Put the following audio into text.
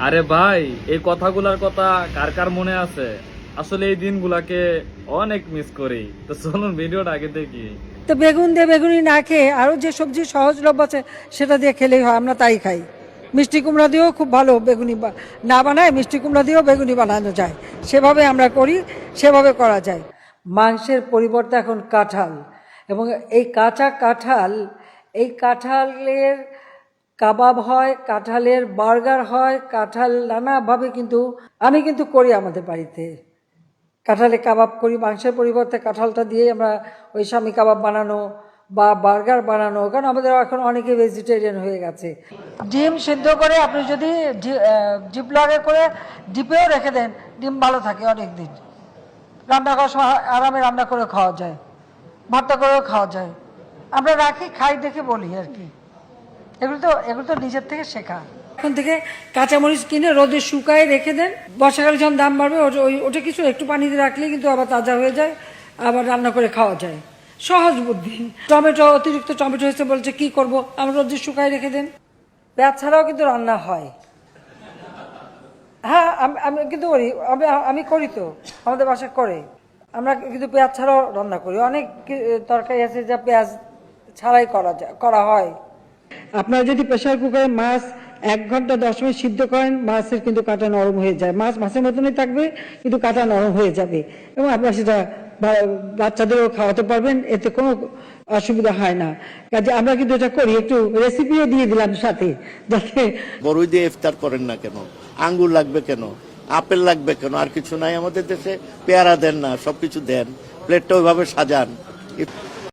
আরে ভাই, এই কথাগুলার কথা কার কার মনে আছে? আসলে এই দিনগুলাকে অনেক মিস করি। তো চলুন ভিডিওটা আগে দেখি। তো বেগুন দিয়ে বেগুনি না খেয়ে আরও যে সবজি সহজলভ্য আছে সেটা দিয়ে খেলেই হয়, আমরা তাই খাই। মিষ্টি কুমড়া দিয়েও খুব ভালো বেগুনি না বানায়, মিষ্টি কুমড়া দিয়েও বেগুনি বানানো যায়, সেভাবে আমরা করি, সেভাবে করা যায়। মাংসের পরিবর্তে এখন কাঁঠাল, এবং এই কাঁচা কাঁঠাল, এই কাঁঠালের কাবাব হয়, কাঁঠালের বার্গার হয়, কাঁঠাল নানাভাবে কিন্তু আমি কিন্তু করি আমাদের বাড়িতে। কাঁঠালে কাবাব করি, মাংসের পরিবর্তে কাঁঠালটা দিয়ে আমরা ওই স্বামী কাবাব বানানো বা বার্গার বানানো, কারণ আমাদের এখন অনেকে ভেজিটেরিয়ান হয়ে গেছে। ডিম সিদ্ধ করে আপনি যদি জিপলগে করে ডিপেও রেখে দেন, ডিম ভালো থাকে অনেক দিন। রান্না করার সময় আরামে রান্না করে খাওয়া যায়, ভর্তা করেও খাওয়া যায়। আমরা রাখি, খাই দেখে বলি আর কি। এগুলো তো নিজের থেকে শেখা। এখন থেকে কাঁচামরিচ কিনে রোদে শুকায় রেখে দেন, বর্ষাকালে যখন দাম বাড়বে ওটা কিছু একটু পানিতে রাখলে কিন্তু আবার তাজা হয়ে যায়, আবার রান্না করে খাওয়া যায়। সহজ বুদ্ধি। টমেটো, অতিরিক্ত টমেটো হয়েছে বলছে কি করব, আমরা রোদে শুকায় রেখে দেন। পেঁয়াজ ছাড়াও কিন্তু রান্না হয়। হ্যাঁ, আমি কিন্তু করি, আমি করি তো, আমাদের বাসায় করে। আমরা কিন্তু পেঁয়াজ ছাড়াও রান্না করি। অনেক তরকারি আছে যা পেঁয়াজ ছাড়াই করা হয়। আপনারা যদি প্রেসার কুকারে মাছ 1 ঘন্টা 10 মিনিট সিদ্ধ করেন, মাছের কিন্তু কাঁটা নরম হয়ে যায়। মাছ মাছের মতনই থাকবে, কিন্তু কাঁটা নরম হয়ে যাবে, এবং আপনারা সেটা বাচ্চাদেরও খাওয়াতে পারবেন, এতে কোনো অসুবিধা হয় না। কাজে আমরা কিন্তু এটা করি, একটু রেসিপিও দিয়ে দিলাম সাথে, যাতে। বড়ই দিয়ে ইফতার করেন না কেন? আঙ্গুর লাগবে কেন? আপেল লাগবে কেন? আর কিছু নাই আমাদের দেশে? পেয়ারা দেন না, সবকিছু দেন, প্লেটটা ওইভাবে সাজান।